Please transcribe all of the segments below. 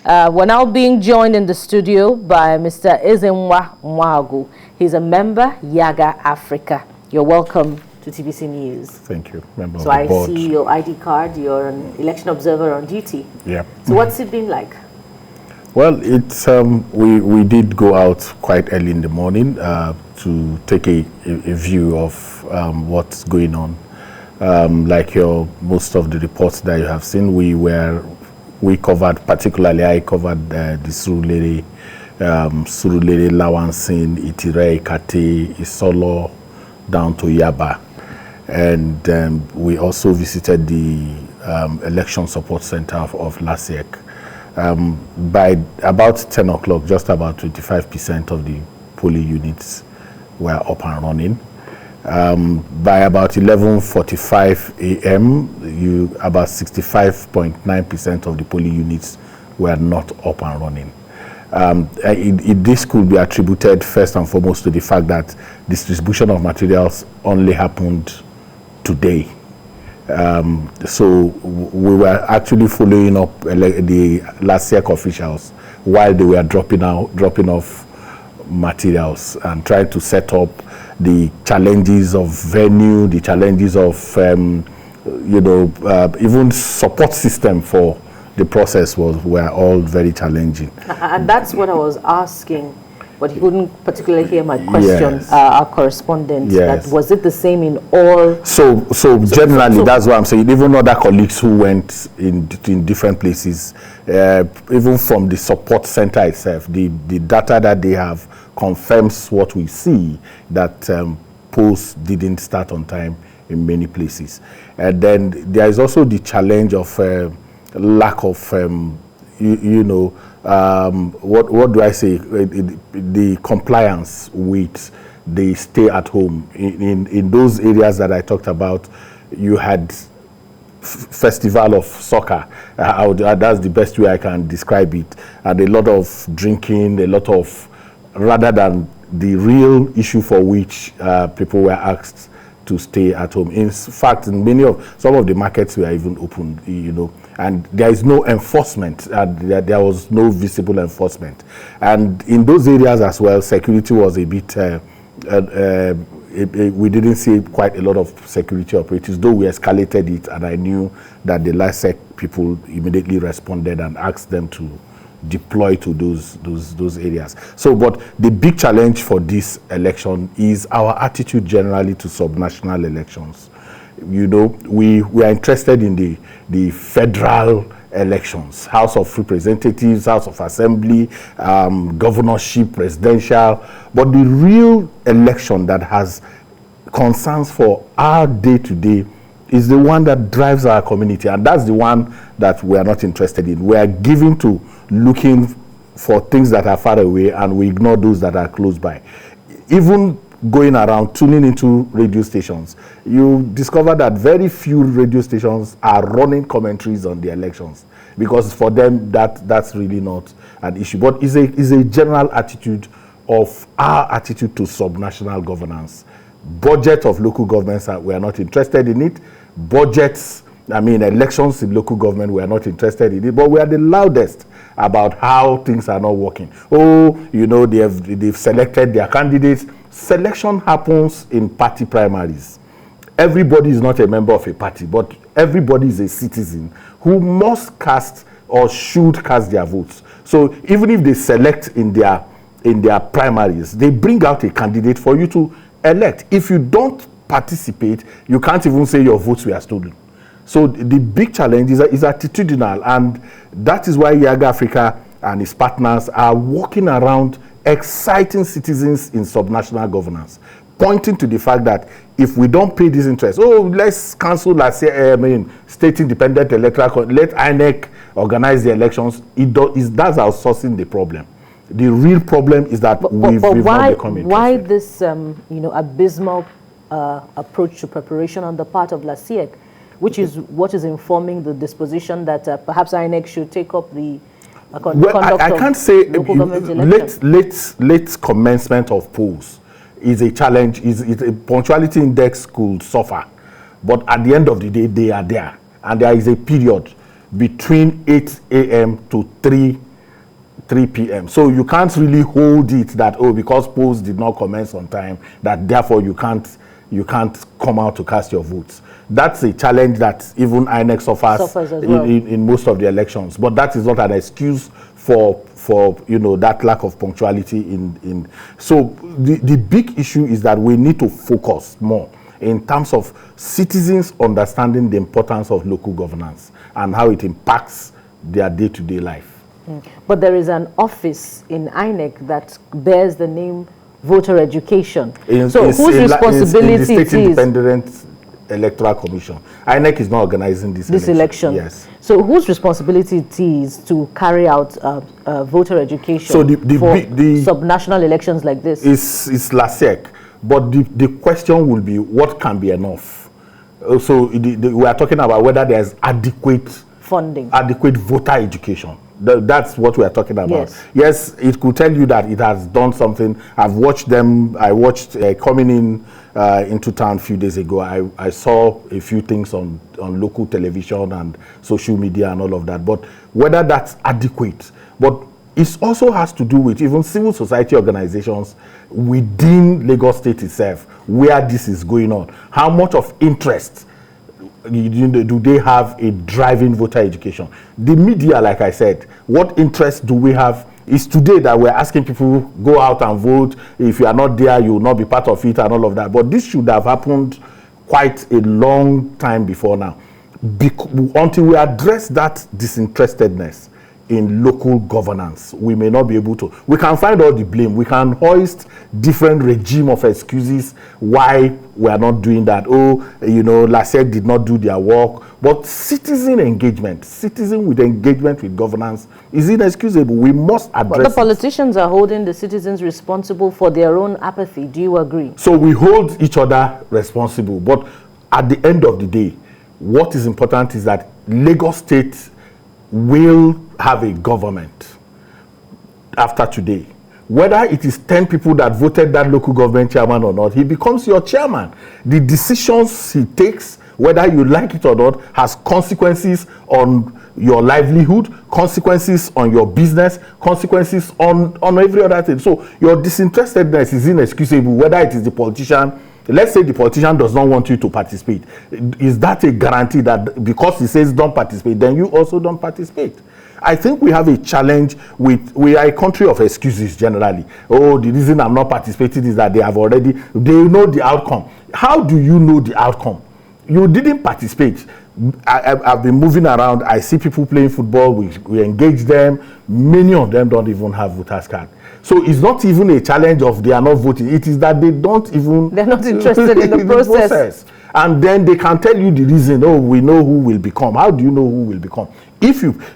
We're now being joined in the studio by Mr. Ezenwa. He's a member, YIAGA Africa. You're welcome to TVC News. Thank you. Member so of the board. I see your ID card. You're an election observer on duty. Yeah. So what's it been like? Well, it's we did go out quite early in the morning to take a view of what's going on. Like most of the reports that you have seen, we covered, particularly I covered the Surulere, Lawansin, Itire, Ikate, Isolo, down to Yaba. And we also visited the election support center of LASIEC. By about 10 o'clock, just about 25% of the polling units were up and running. By about 11:45 a.m., about 65.9% of the polling units were not up and running. This could be attributed first and foremost to the fact that distribution of materials only happened today. So we were actually following up the LASIEC officials while they were dropping off materials and trying to set up the challenges of venue, the challenges of even support system for the process were all very challenging. And that's what I was asking, but he couldn't particularly hear my question. Yes. Our correspondent, yes. that was it the same in all? So generally, that's what I'm saying. Even other colleagues who went in different places, even from the support center itself, the data that they have confirms what we see, that polls didn't start on time in many places. And then there is also the challenge of lack of, what do I say, the compliance with the stay at home. In those areas that I talked about, you had festival of soccer. That's the best way I can describe it. And a lot of drinking, a lot of, rather than the real issue for which people were asked to stay at home. In fact, in some of the markets were even open, and there is no enforcement. There was no visible enforcement. And in those areas as well, security was a bit, we didn't see quite a lot of security operatives, though we escalated it, and I knew that the LASEC people immediately responded and asked them to deploy to those areas. So, but the big challenge for this election is our attitude generally to subnational elections. We are interested in the federal elections, House of Representatives, House of Assembly, governorship, presidential, but the real election that has concerns for our day-to-day is the one that drives our community, and that's the one that we are not interested in. We are given to looking for things that are far away, and we ignore those that are close by. Even going around tuning into radio stations, you discover that very few radio stations are running commentaries on the elections, because for them that's really not an issue. But it's a general attitude of our attitude to subnational governance. Budget of local governments, we are not interested in it. Budgets, elections in local government, we are not interested in it, but we are the loudest about how things are not working. They've selected their candidates. Selection happens in party primaries. Everybody is not a member of a party, but everybody is a citizen who must cast or should cast their votes. So even if they select in their primaries, they bring out a candidate for you to elect. If you don't participate, you can't even say your votes were stolen. So the big challenge is attitudinal, and that is why YIAGA Africa and its partners are working around exciting citizens in subnational governance, pointing to the fact that if we don't pay this interest, let's cancel state independent electoral, let INEC organize the elections. That's outsourcing the problem. The real problem is that we've not become interested. Why this abysmal approach to preparation on the part of LASIEC, which is what is informing the disposition that perhaps INEC should take up the conduct I can't say late commencement of polls is a challenge. Is a punctuality index could suffer, but at the end of the day, they are there, and there is a period between 8 a.m. to 3 3 p.m. So you can't really hold it that, oh, because polls did not commence on time, that therefore you can't come out to cast your votes. That's a challenge that even INEC suffers in most of the elections. But that is not an excuse for that lack of punctuality in. So the big issue is that we need to focus more in terms of citizens understanding the importance of local governance and how it impacts their day-to-day life. But there is an office in INEC that bears the name Voter Education. So whose responsibility in the State it is? Independent Electoral Commission. INEC is not organizing this election. Yes. So whose responsibility it is to carry out voter education for subnational elections like this? It's LASEC. But the question will be, what can be enough? So we are talking about whether there's adequate funding, adequate voter education. That's what we are talking about. Yes, it could tell you that it has done something. I've watched them. I watched coming into town a few days ago. I saw a few things on local television and social media and all of that. But whether that's adequate, but it also has to do with even civil society organizations within Lagos State itself, where this is going on. How much of interest do they have in driving voter education? The media, like I said, what interest do we have? It's today that we're asking people, go out and vote. If you are not there, you will not be part of it and all of that. But this should have happened quite a long time before now. Until we address that disinterestedness in local governance, we may not be able to. We can find all the blame. We can hoist different regime of excuses why we are not doing that. Oh, LASEC did not do their work. But citizen engagement, citizen with engagement with governance is inexcusable. We must address But the politicians are holding the citizens responsible for their own apathy. Do you agree? So we hold each other responsible. But at the end of the day, what is important is that Lagos State will have a government after today. Whether it is 10 people that voted that local government chairman or not, he becomes your chairman. The decisions he takes, whether you like it or not, has consequences on your livelihood, consequences on your business, consequences on every other thing. So your disinterestedness is inexcusable, whether it is the politician. Let's say the politician does not want you to participate. Is that a guarantee that because he says don't participate, then you also don't participate? I think we have a challenge we are a country of excuses generally. Oh, the reason I'm not participating is that they know the outcome. How do you know the outcome? You didn't participate. I've been moving around. I see people playing football. We engage them. Many of them don't even have voters card. So it's not even a challenge of they are not voting. It is that they're not interested in the process. And then they can tell you the reason. Oh, we know who will become. How do you know who will become?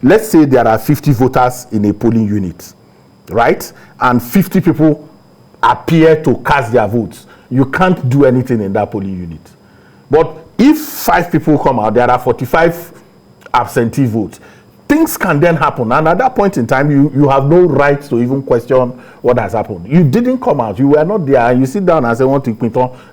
Let's say there are 50 voters in a polling unit, right? And 50 people appear to cast their votes. You can't do anything in that polling unit. But if 5 people come out, there are 45 absentee votes. Things can then happen, and at that point in time, you have no right to even question what has happened. You didn't come out, you were not there, and you sit down and say,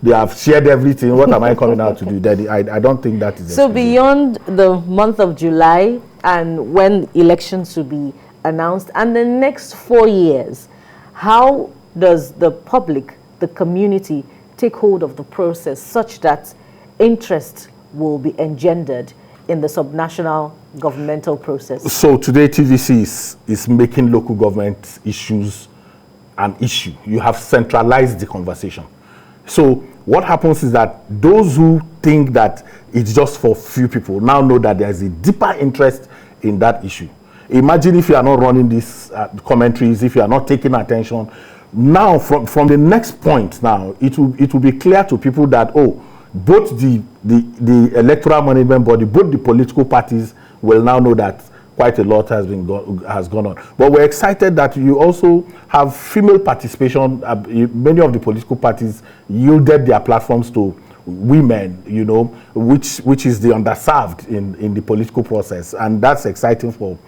they have shared everything, what am I coming out to do? Daddy, I don't think that is so beyond the month of July and when elections should be announced, and the next 4 years, how does the public, the community, take hold of the process such that interest will be engendered in the subnational governmental process? So today TVC is making local government issues an issue. You have centralized the conversation. So what happens is that those who think that it's just for few people now know that there's a deeper interest in that issue. Imagine if you are not running these commentaries, if you are not taking attention. Now from the next point now, it will be clear to people that, oh, both the electoral management body, both the political parties will now know that quite a lot has gone on. But we're excited that you also have female participation. Many of the political parties yielded their platforms to women, which is the underserved in the political process, and that's exciting for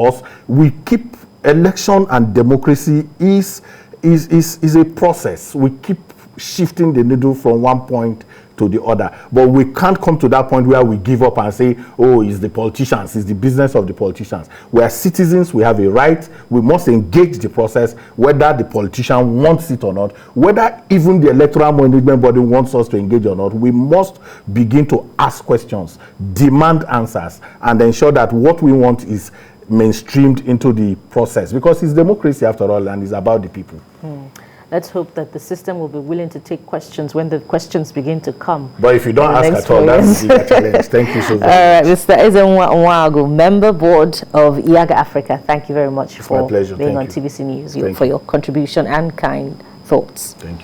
us. We keep election and democracy is a process. We keep shifting the needle from one point to the other. But we can't come to that point where we give up and say, oh, it's the politicians, it's the business of the politicians. We are citizens, we have a right, we must engage the process, whether the politician wants it or not, whether even the electoral management body wants us to engage or not. We must begin to ask questions, demand answers, and ensure that what we want is mainstreamed into the process, because it's democracy after all, and it's about the people. Let's hope that the system will be willing to take questions when the questions begin to come. But if you don't ask at all, that's a challenge. Thank you so very much. All right, Mr. Ezenwa, member board of YIAGA Africa, thank you very much for being on TVC News, for your contribution and kind thoughts. Thank you.